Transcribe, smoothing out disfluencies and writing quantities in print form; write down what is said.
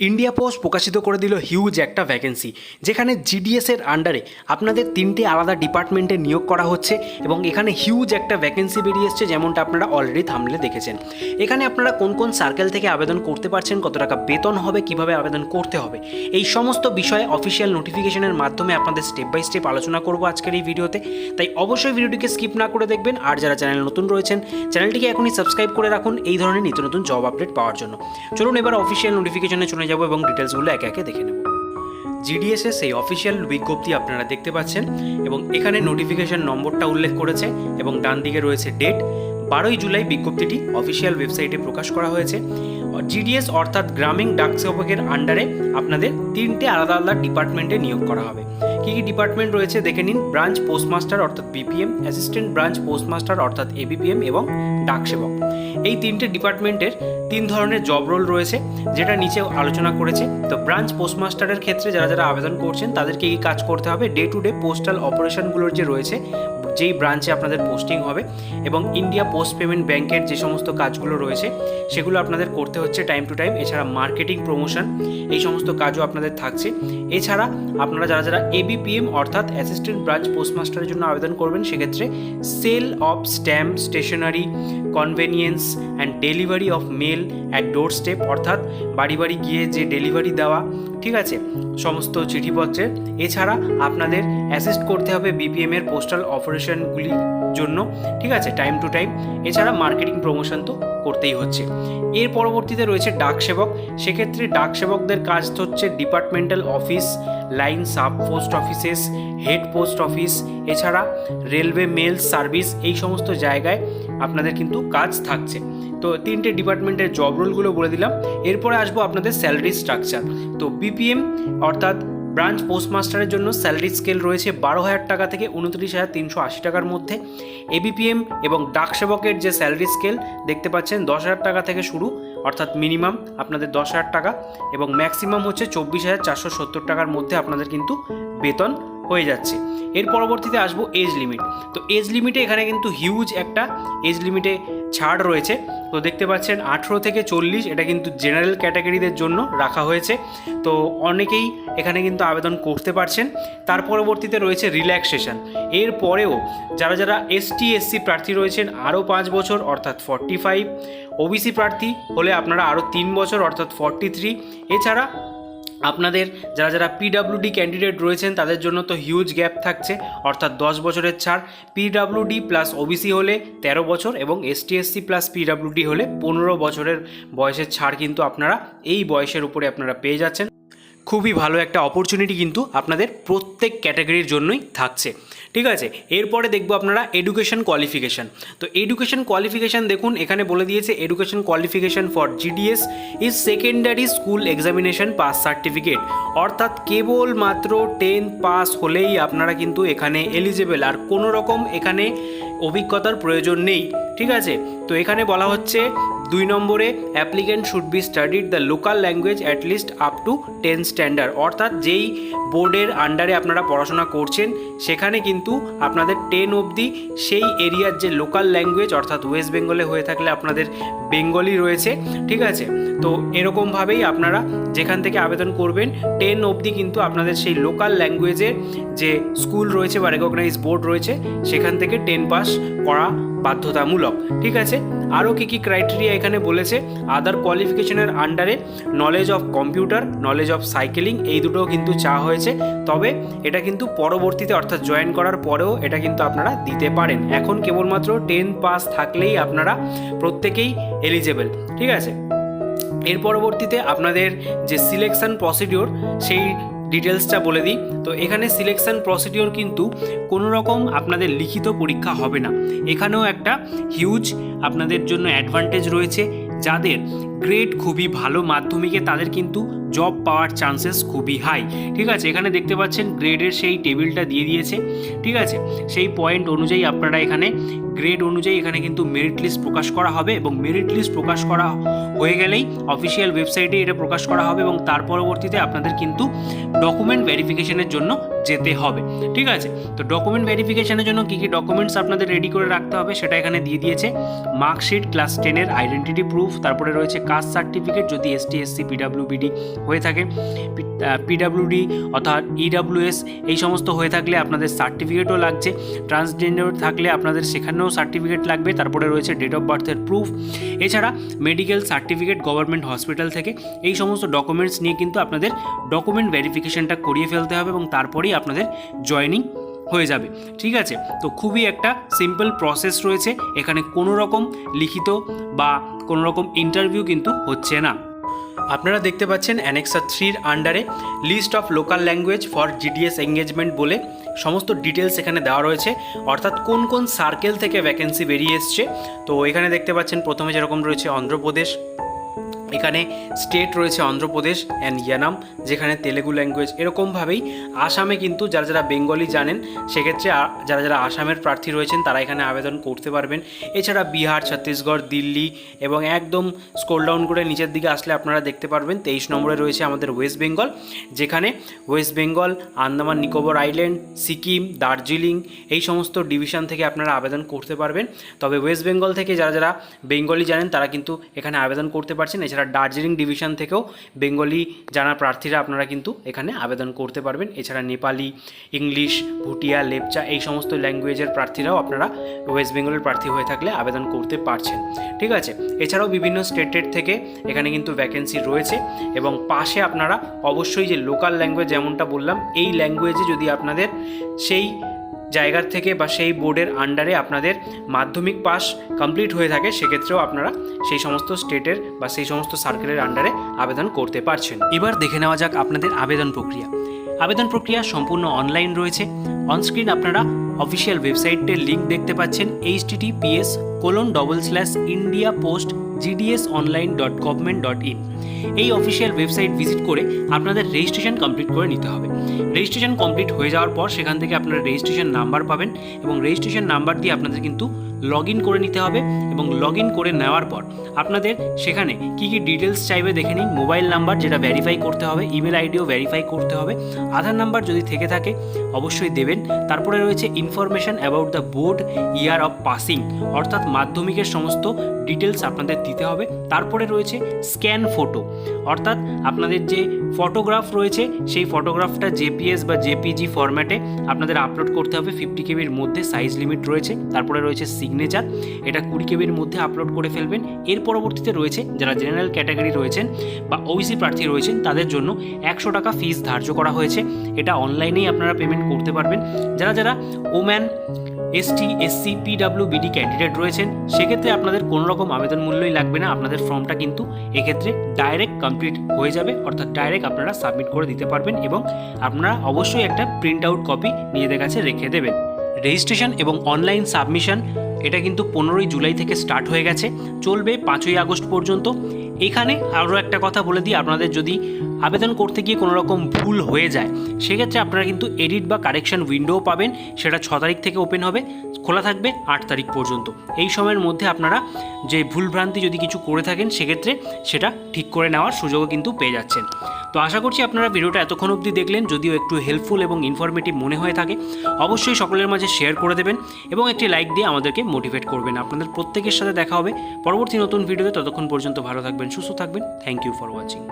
India post প্রকাশিত করে দিল হিউজ একটা ভ্যাকেন্সি, যেখানে জিডিএসের আন্ডারে আপনাদের 3টে আলাদা ডিপার্টমেন্টে নিয়োগ করা হচ্ছে এবং এখানে হিউজ একটা ভ্যাকেন্সি বেরিয়ে এসছে, যেমনটা আপনারা অলরেডি থাম্বনেলে দেখেছেন। এখানে আপনারা কোন কোন সার্কেল থেকে আবেদন করতে পারছেন, কত টাকা বেতন হবে, কিভাবে আবেদন করতে হবে, এই সমস্ত বিষয়ে অফিসিয়াল নোটিফিকেশনের মাধ্যমে আপনাদের স্টেপ বাই স্টেপ আলোচনা করব আজকের এই ভিডিওতে। তাই অবশ্যই ভিডিওটিকে স্কিপ না করে দেখবেন। আর যারা চ্যানেল নতুন রয়েছেন, চ্যানেলটিকে এখনই সাবস্ক্রাইব করে রাখুন এই ধরনের নিত্য নতুন জব আপডেট পাওয়ার জন্য। চলুন এবার অফিসিয়াল নোটিফিকেশনে চলে যাব এবং ডিটেলসগুলো একে একে দেখে নেব। জিডিএসের সেই অফিসিয়াল বিজ্ঞপ্তি আপনারা দেখতে পাচ্ছেন এবং এখানে নোটিফিকেশন নম্বরটা উল্লেখ করেছে এবং ডান দিকে রয়েছে ডেট। 12ই জুলাই বিজ্ঞপ্তিটি অফিসিয়াল ওয়েবসাইটে প্রকাশ করা হয়েছে। জিডিএস অর্থাৎ গ্রামীণ ডাক সেবকের আন্ডারে আপনাদের 3টে আলাদা আলাদা ডিপার্টমেন্টে নিয়োগ করা হবে। কী কী ডিপার্টমেন্ট রয়েছে দেখে নিন। ব্রাঞ্চ পোস্টমাস্টার অর্থাৎ বিপিএম, অ্যাসিস্ট্যান্ট ব্রাঞ্চ পোস্টমাস্টার অর্থাৎ এবিপিএম এবং ডাক সেবক। এই 3টে ডিপার্টমেন্টের 3 ধরনের জব রোল রয়েছে, যেটা নিচে আলোচনা করেছে। তো ব্রাঞ্চ পোস্টমাস্টারের ক্ষেত্রে যারা যারা আবেদন করছেন তাদেরকে এই কাজ করতে হবে। ডে টু ডে পোস্টাল অপারেশনগুলোর যে রয়েছে, যেই ব্রাঞ্চে আপনাদের পোস্টিং হবে, এবং ইন্ডিয়া পোস্ট পেমেন্ট ব্যাংকের যে সমস্ত কাজগুলো রয়েছে সেগুলো আপনাদের করতে হচ্ছে টাইম টু টাইম। এছাড়া মার্কেটিং, প্রমোশন, এই সমস্ত কাজও আপনাদের থাকছে। এছাড়া আপনারা যারা যারা এবিপিএম অর্থাৎ অ্যাসিস্ট্যান্ট ব্রাঞ্চ পোস্টমাস্টারের জন্য আবেদন করবেন, সেক্ষেত্রে sale of stamp, stationery, convenience and delivery of mail at door step, অর্থাৎ বাড়ি বাড়ি গিয়ে যে ডেলিভারি দেওয়া, ঠিক আছে, সমস্ত চিঠিপত্রের। এছাড়া আপনাদের অ্যাসিস্ট করতে হবে বিপিএম এর পোস্টাল অপারেশনগুলির জন্য, ঠিক আছে, টাইম টু টাইম। এছাড়া মার্কেটিং, প্রমোশন তো করতেই হচ্ছে। এর পরবর্তীতে রয়েছে ডাক সেবক। সেক্ষেত্রে ডাক সেবকদের কাজ হচ্ছে departmental office, line sub post offices, head post office, এছাড়া রেলওয়ে মেল সার্ভিস, এই সমস্ত জায়গায় আপনাদের কিন্তু কাজ থাকছে। তো 3টে ডিপার্টমেন্টের জব রোলগুলো বলে দিলাম। এরপরে আসবো আপনাদের স্যালারি স্ট্রাকচার। তো বিপিএম অর্থাৎ ব্রাঞ্চ পোস্টমাস্টারের জন্য স্যালারি স্কেল রয়েছে 12,000 টাকা থেকে 29,380 টাকার মধ্যে। এবিপিএম এবং ডাক সেবকের যে স্যালারি স্কেল দেখতে পাচ্ছেন 10,000 টাকা থেকে শুরু, অর্থাৎ মিনিমাম আপনাদের 10,000 টাকা এবং ম্যাক্সিমাম হচ্ছে 24,470 টাকার মধ্যে আপনাদের কিন্তু বেতন হয়ে যাচ্ছে। এর পরবর্তীতে আসবো এজ লিমিট। তো এজ লিমিটে এখানে কিন্তু হিউজ একটা এজ লিমিটে ছাড় রয়েছে। তো দেখতে পাচ্ছেন 18 থেকে 40, এটা কিন্তু জেনারেল ক্যাটাগরিদের জন্য রাখা হয়েছে। তো অনেকেই এখানে কিন্তু আবেদন করতে পারছেন। তার পরবর্তীতে রয়েছে রিল্যাক্সেশন। এর পরেও যারা যারা এসটি এসসি প্রার্থী রয়েছেন আরও 5 বছর অর্থাৎ 45, ওবিসি প্রার্থী হলে আপনারা আরও 3 বছর অর্থাৎ 43। এছাড়া আপনাদের যারা যারা পিডাব্লিউডি ক্যান্ডিডেট রয়েছেন তাদের জন্য তো হিউজ গ্যাপ থাকছে, অর্থাৎ 10 বছরের ছাড়। পিডাব্লিউডি প্লাস ওবিসি হলে 13 বছর এবং এসটি এসসি প্লাস পিডাব্লিউডি হলে 15 বছরের বয়সের ছাড় কিন্তু আপনারা এই বয়সের উপরে আপনারা পেয়ে যাচ্ছেন। খুবই ভালো একটা অপরচুনিটি কিন্তু আপনাদের প্রত্যেক ক্যাটাগরির জন্যই থাকছে, ঠিক আছে। এরপরে দেখবো আপনারা এডুকেশন কোয়ালিফিকেশান। তো এডুকেশন কোয়ালিফিকেশান দেখুন, এখানে বলে দিয়েছে education qualification for GDS is secondary school examination pass certificate, অর্থাৎ কেবলমাত্র 10 পাস হলেই আপনারা কিন্তু এখানে এলিজেবল, আর কোনো রকম এখানে অভিজ্ঞতার প্রয়োজন নেই, ঠিক আছে। তো এখানে বলা হচ্ছে 2 নম্বরে applicant should be studied the local language at least up to 10 standard, অর্থাৎ যেই বোর্ডের আন্ডারে আপনারা পড়াশোনা করছেন সেখানে কিন্তু আপনাদের 10 অবধি সেই এরিয়ার যে লোকাল ল্যাঙ্গুয়েজ, অর্থাৎ ওয়েস্ট বেঙ্গলে হয়ে থাকলে আপনাদের বেঙ্গলি রয়েছে, ঠিক আছে। তো এরকমভাবেই আপনারা যেখান থেকে আবেদন করবেন 10 অবধি কিন্তু আপনাদের সেই লোকাল ল্যাঙ্গুয়েজের যে স্কুল রয়েছে বা রেকগনাইজ বোর্ড রয়েছে সেখান থেকে 10 পাস করা বাধ্যতামূলক, ঠিক আছে। আরও কী কী ক্রাইটেরিয়া এখানে বলেছে, আদার কোয়ালিফিকেশনের আন্ডারে knowledge of computer, knowledge of cycling, এই দুটোও কিন্তু চাওয়া হয়েছে। তবে এটা কিন্তু পরবর্তীতে অর্থাৎ জয়েন করার পরেও এটা কিন্তু আপনারা দিতে পারেন। এখন কেবলমাত্র 10 পাস থাকলেই আপনারা প্রত্যেকেই এলিজেবল, ঠিক আছে। এর পরবর্তীতে আপনাদের যে সিলেকশন প্রসিডিওর সেই ডিটেলসটা বলে দিই। তো এখানে সিলেকশন প্রসিডিওর কিন্তু কোনো রকম আপনাদের লিখিত পরীক্ষা হবে না। এখানেও একটা হিউজ আপনাদের জন্য অ্যাডভান্টেজ রয়েছে। যাদের গ্রেড খুবই ভালো মাধ্যমিকে তাদের কিন্তু জব পাওয়ার চান্সেস খুবই হাই, ঠিক আছে। এখানে দেখতে পাচ্ছেন গ্রেডের সেই টেবিলটা দিয়ে দিয়েছে, ঠিক আছে। সেই পয়েন্ট অনুযায়ী আপনারা এখানে গ্রেড অনুযায়ী এখানে কিন্তু মেরিট লিস্ট প্রকাশ করা হবে এবং মেরিট লিস্ট প্রকাশ করা হয়ে গেলেই অফিসিয়াল ওয়েবসাইটে এটা প্রকাশ করা হবে এবং তার পরবর্তীতে আপনাদের কিন্তু ডকুমেন্ট ভেরিফিকেশনের জন্য যেতে হবে। ঠিক আছে, তো ডকুমেন্ট ভেরিফিকেশনের জন্য কী কী ডকুমেন্টস আপনাদের রেডি করে রাখতে হবে সেটা এখানে দিয়ে দিয়েছে। মার্কশিট, ক্লাস 10-এর আইডেন্টিটি প্রুফ, তারপরে রয়েছে কাস্ট সার্টিফিকেট যদি এসটি, এসসি, পিডাব্লিউবিডি হয়ে থাকে, পিডাব্লিউডি অর্থাৎ ইডাব্লিউএস এই সমস্ত হয়ে থাকলে আপনাদের সার্টিফিকেটও লাগছে। ট্রান্সজেন্ডার থাকলে আপনাদের সেখানেও সার্টিফিকেট লাগবে। তারপরে রয়েছে ডেট অফ বার্থের প্রুফ, এছাড়া মেডিকেল সার্টিফিকেট গভর্নমেন্ট হসপিটাল থেকে। এই সমস্ত ডকুমেন্টস নিয়ে কিন্তু আপনাদের ডকুমেন্ট ভেরিফিকেশনটা করিয়ে ফেলতে হবে এবং তারপরেই আপনাদের জয়েনিং হয়ে যাবে। ঠিক আছে, তো খুবই একটা সিম্পল প্রসেস রয়েছে, এখানে কোনো রকম লিখিত বা কোনো রকম ইন্টারভিউ কিন্তু হচ্ছে না। আপনারা দেখতে পাচ্ছেন অ্যানেক্সার 3-র আন্ডারে list of local language for GDS engagement বলে সমস্ত ডিটেলস এখানে দেওয়া রয়েছে, অর্থাৎ কোন কোন সার্কেল থেকে ভ্যাকেন্সি বেরিয়ে এসছে। তো এখানে দেখতে পাচ্ছেন প্রথমে যেরকম রয়েছে অন্ধ্রপ্রদেশ, এখানে স্টেট রয়েছে অন্ধ্রপ্রদেশ অ্যান্ড ইয়ানাম যেখানে তেলেগু ল্যাঙ্গুয়েজ। এরকমভাবেই আসামে কিন্তু যারা যারা বেঙ্গলি জানেন সেক্ষেত্রে যারা যারা আসামের প্রার্থী রয়েছেন তারা এখানে আবেদন করতে পারবেন। এছাড়া বিহার, ছত্তিশগড়, দিল্লি এবং একদম স্ক্রল ডাউন করে নিচের দিকে আসলে আপনারা দেখতে পারবেন 23 নম্বরে রয়েছে আমাদের ওয়েস্ট বেঙ্গল, যেখানে ওয়েস্ট বেঙ্গল, আন্দামান নিকোবর আইল্যান্ড, সিকিম, দার্জিলিং এই সমস্ত ডিভিশন থেকে আপনারা আবেদন করতে পারবেন। তবে ওয়েস্ট বেঙ্গল থেকে যারা যারা বেঙ্গলি জানেন তারা কিন্তু এখানে আবেদন করতে পারছেন। এছাড়া দার্জিলিং ডিভিশন থেকেও বেঙ্গলি জানা প্রার্থীরা আপনারা কিন্তু এখানে আবেদন করতে পারবেন। এছাড়া নেপালি, ইংলিশ, ভুটিয়া, লেপচা এই সমস্ত ল্যাঙ্গুয়েজের প্রার্থীরাও আপনারা ওয়েস্ট বেঙ্গলের প্রার্থী হয়ে থাকলে আবেদন করতে পারছেন। ঠিক আছে, এছাড়াও বিভিন্ন স্টেটের থেকে এখানে কিন্তু ভ্যাকেন্সি রয়েছে এবং পাশে আপনারা অবশ্যই যে লোকাল ল্যাঙ্গুয়েজ যেমনটা বললাম এই ল্যাঙ্গুয়েজে যদি আপনাদের সেই জায়গার থেকে বা সেই বোর্ডের আন্ডারে আপনাদের মাধ্যমিক পাস কমপ্লিট হয়ে থাকে সেক্ষেত্রেও আপনারা সেই সমস্ত স্টেটের বা সেই সমস্ত সার্কেলের আন্ডারে আবেদন করতে পারছেন। এবার দেখে নেওয়া যাক আপনাদের আবেদন প্রক্রিয়া। আবেদন প্রক্রিয়া সম্পূর্ণ অনলাইন রয়েছে। অনস্ক্রিন আপনারা অফিসিয়াল ওয়েবসাইটের লিঙ্ক দেখতে পাচ্ছেন https://indiapost.gdsonline.government.in। এই অফিসিয়াল ওয়েবসাইট ভিজিট করে আপনাদের রেজিস্ট্রেশন কমপ্লিট করে নিতে হবে। রেজিস্ট্রেশন কমপ্লিট হয়ে যাওয়ার পর সেখান থেকে আপনারা রেজিস্ট্রেশন নাম্বার পাবেন এবং রেজিস্ট্রেশন নাম্বার দিয়ে আপনাদের কিন্তু লগ ইন করে নিতে হবে এবং লগ ইন করে নেওয়ার পর আপনাদের সেখানে কী কী ডিটেলস চাইবে দেখে নিন। মোবাইল নাম্বার যেটা ভেরিফাই করতে হবে, ইমেল আইডিও ভেরিফাই করতে হবে, আধার নাম্বার যদি থেকে থাকে অবশ্যই দেবেন। তারপরে রয়েছে information about the board year of passing, অর্থাৎ মাধ্যমিকের সমস্ত ডিটেলস আপনাদের দিতে হবে। তারপরে রয়েছে স্ক্যান ফটো, অর্থাৎ আপনাদের যে ফটোগ্রাফ রয়েছে সেই ফটোগ্রাফটা জেপিএস বা জেপিজি ফরম্যাটে আপনাদের আপলোড করতে হবে। 50 কেবির মধ্যে সাইজ লিমিট রয়েছে। তারপরে রয়েছে সিগনেচার, এটা 20 কেবির মধ্যে আপলোড করে ফেলবেন। এর পরবর্তীতে রয়েছে যারা জেনারেল ক্যাটাগরি রয়েছেন বা ওবিসি প্রার্থী রয়েছেন তাদের জন্য 100 টাকা ফিস ধার্য করা হয়েছে। এটা অনলাইনেই আপনারা পেমেন্ট করতে পারবেন। যারা যারা ওম্যান, এসটি, এসসি, পিডাব্লিউবিডি ক্যান্ডিডেট রয়েছেন সেক্ষেত্রে আপনাদের কোনো রকম আবেদন মূল্যই লাগবে না। আপনাদের ফর্মটা কিন্তু এক্ষেত্রে ডাইরেক্ট কমপ্লিট হয়ে যাবে, অর্থাৎ ডাইরেক্ট আপনারা সাবমিট করে দিতে পারবেন এবং আপনারা অবশ্যই একটা প্রিন্ট আউট কপি নিজেদের কাছে রেখে দেবেন। রেজিস্ট্রেশন এবং অনলাইন সাবমিশন এটা কিন্তু 15ই জুলাই থেকে স্টার্ট হয়ে গেছে, চলবে 5ই আগস্ট পর্যন্ত। এখানে আরও একটা কথা বলে দিই, আপনাদের যদি আবেদন করতে গিয়ে কোনো রকম ভুল হয়ে যায় সেক্ষেত্রে আপনারা কিন্তু এডিট বা কারেকশন উইন্ডোও পাবেন। সেটা 6 তারিখ থেকে ওপেন হবে, খোলা থাকবে 8 তারিখ পর্যন্ত। এই সময়ের মধ্যে আপনারা যে ভুলভ্রান্তি যদি কিছু করে থাকেন সেক্ষেত্রে সেটা ঠিক করে নেওয়ার সুযোগও কিন্তু পেয়ে যাচ্ছেন। তো আশা করছি আপনারা ভিডিওটা এতক্ষণ অবধি দেখলেন, যদিও একটু হেল্পফুল এবং ইনফরমেটিভ মনে হয়ে থাকে অবশ্যই সকলের মাঝে শেয়ার করে দেবেন এবং একটি লাইক দিয়ে আমাদেরকে মোটিভেট করবেন। আপনাদের প্রত্যেকের সাথে দেখা হবে পরবর্তী নতুন ভিডিওতে। ততক্ষণ পর্যন্ত ভালো থাকবেন, সুস্থ থাকবেন। Thank you for watching.